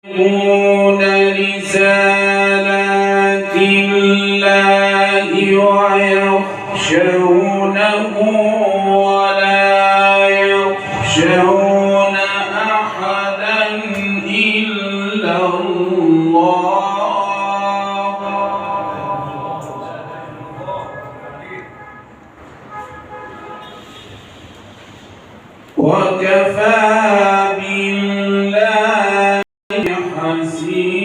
يبلغون رسالات الله ويخشونه ولا يخشون أحدا إلا الله وكفى بالله حسيبا.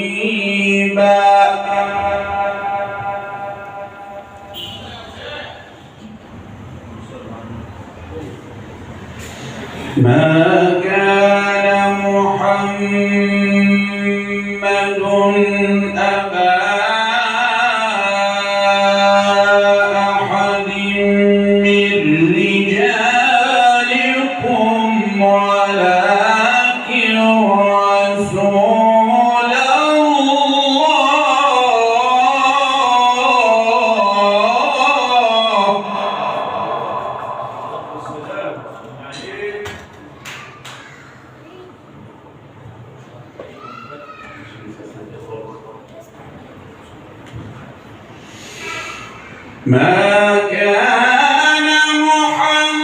ما كان محمد أبا أحد من رجالكم ولكن رسول ما كان محمد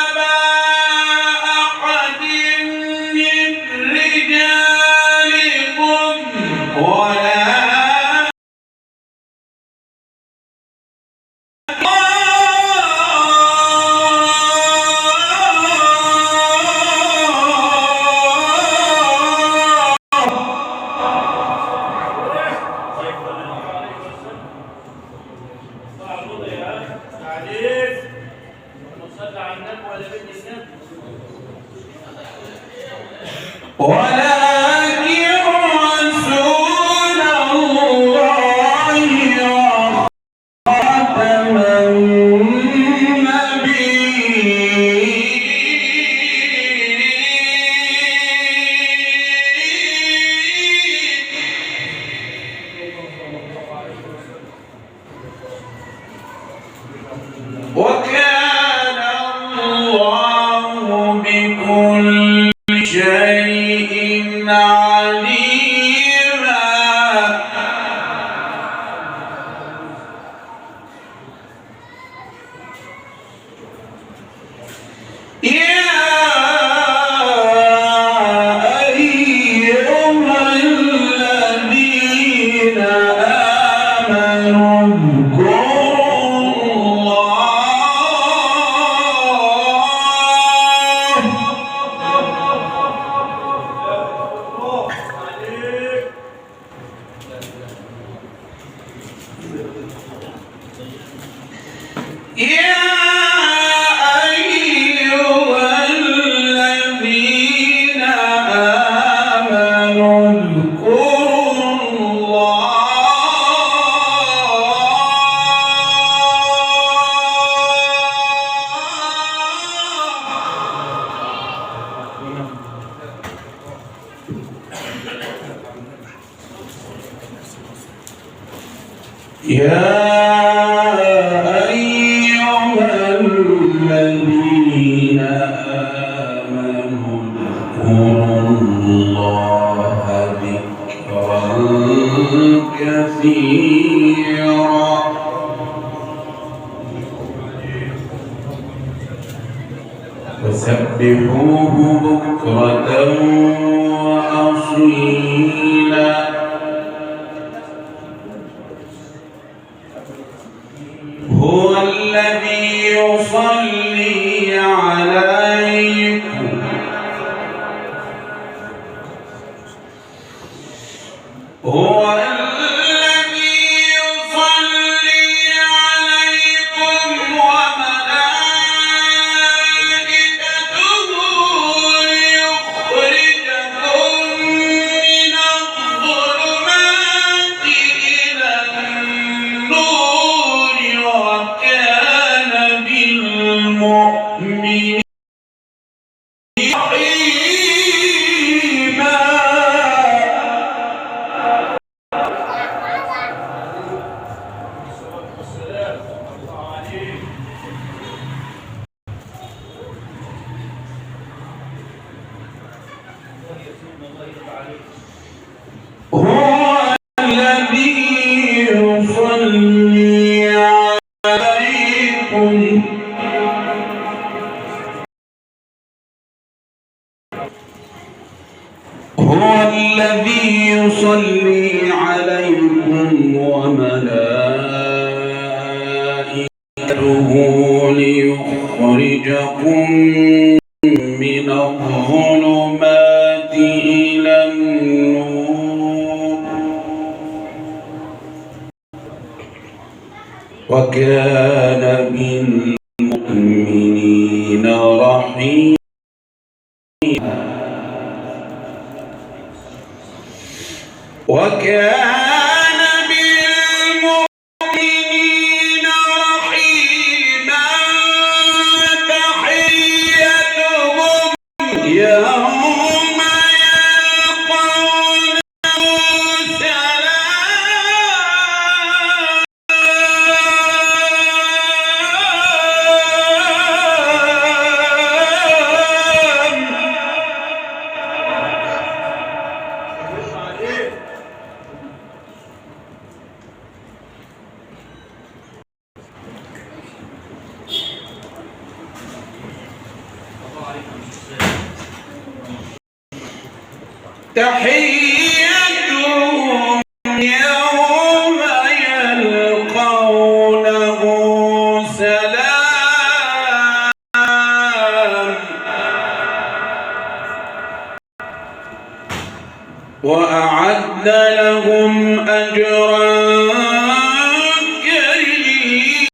أبا أحد من رجالكم ولكن رسول الله وخاتم النبيين وكان الله بكل شيء عليما. يا أيها الذين آمنوا يا أيها الذين آمنوا اذكروا الله ذكرا كثيرا وسبحوه بكرة وأصيلا. هو الذي يصلي عليكم هو الذي يصلي عليكم وملائكته ليخرجكم من الظلمات إلى النور وكان بالمؤمنين رحيما. هو الذي يصلي عليكم وملائكته ليخرجكم من الظلمات إلى النور وكان بالمؤمنين رحيما وكان بالمؤمنين رحيما تحيتهم يوم يلقونه تحيتهم يوم يلقونه سلام وأعد لهم أجرا كريما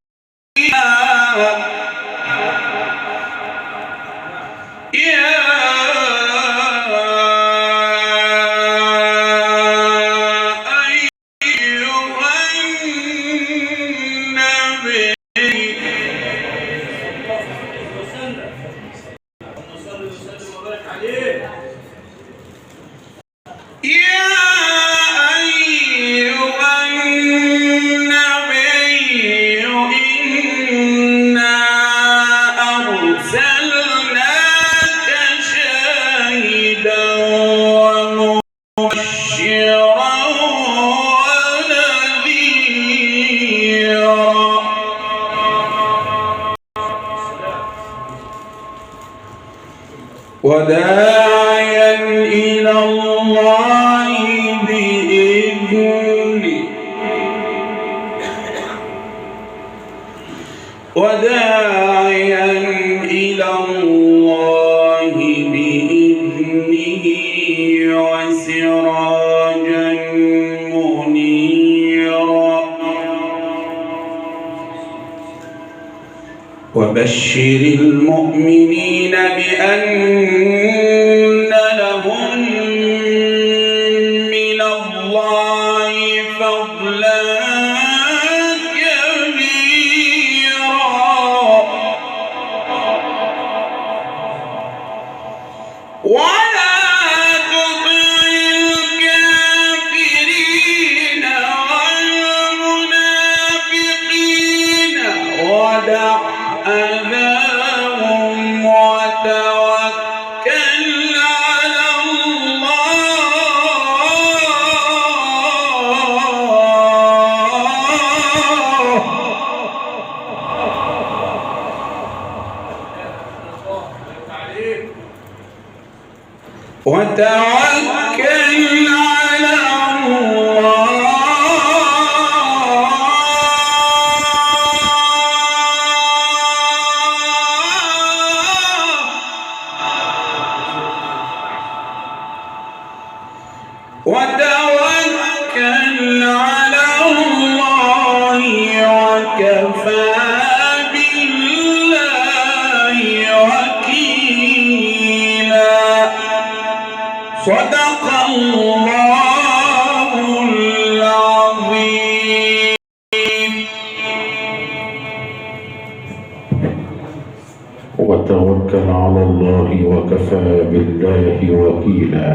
وداعيا إلى الله بإذنه وداعيا إلى الله بإذنه وسراجا منيرا وبشر المؤمنين بأن لهم من الله فضلا كبيرا ولا تطع الكافرين والمنافقين ودع أذاهم وتوكل على الله وتوكل على الله وتوكل على الله وكفى بالله وكيلا صدق الله العظيم. وتوكل على الله وكفى بالله وكيلا.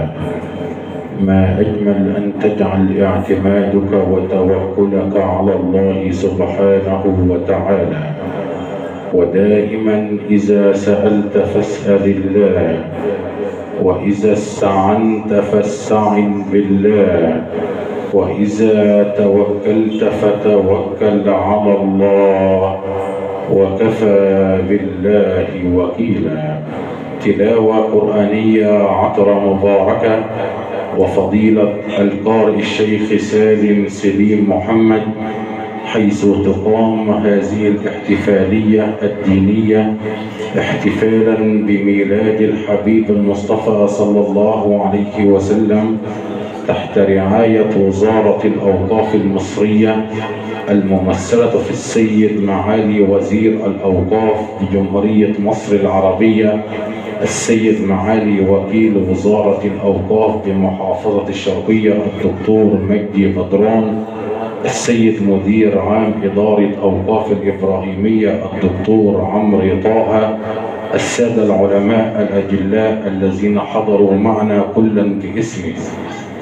ما أجمل أن تجعل اعتمادك وتوكلك على الله سبحانه وتعالى، ودائما إذا سألت فاسأل الله، وإذا استعنت فاستعن بالله، وإذا توكلت فتوكل على الله، وكفى بالله وكيلا. تلاوة قرآنية عطرة مباركة، وفضيلة القارئ الشيخ سالم سليم محمد، حيث تقام هذه الاحتفالية الدينية احتفالا بميلاد الحبيب المصطفى صلى الله عليه وسلم، تحت رعاية وزارة الأوقاف المصرية الممثلة في السيد معالي وزير الأوقاف بجمهورية مصر العربية، السيد معالي وكيل وزارة الأوقاف بمحافظة الشرقية الدكتور مجدي بدران، السيد مدير عام إدارة أوقاف الإبراهيمية الدكتور عمرو طه، السادة العلماء الأجلاء الذين حضروا معنا كلا باسمه.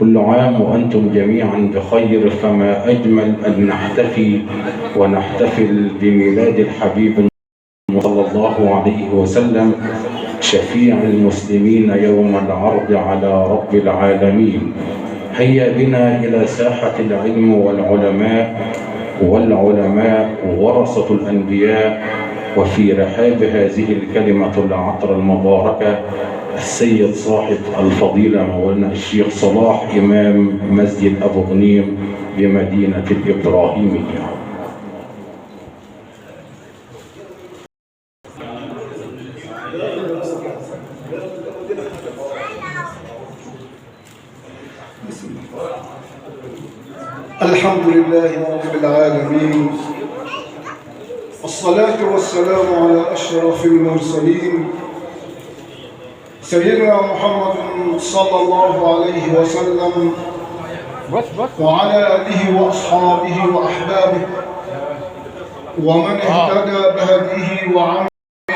كل عام وأنتم جميعا بخير. فما أجمل أن نحتفي ونحتفل بميلاد الحبيب صلى الله عليه وسلم، شفيع المسلمين يوم العرض على رب العالمين. هيا بنا إلى ساحة العلم والعلماء ورثة الأنبياء. وفي رحاب هذه الكلمة العطرة المباركة السيد صاحب الفضيلة مولانا الشيخ صلاح إمام مسجد أبو غنيم بمدينة الإبراهيمية. الحمد لله رب العالمين، والصلاة والسلام على أشرف المرسلين سيدنا محمد صلى الله عليه وسلم، وعلى آله وأصحابه وأحبابه ومن اهتدى بهديه وعمل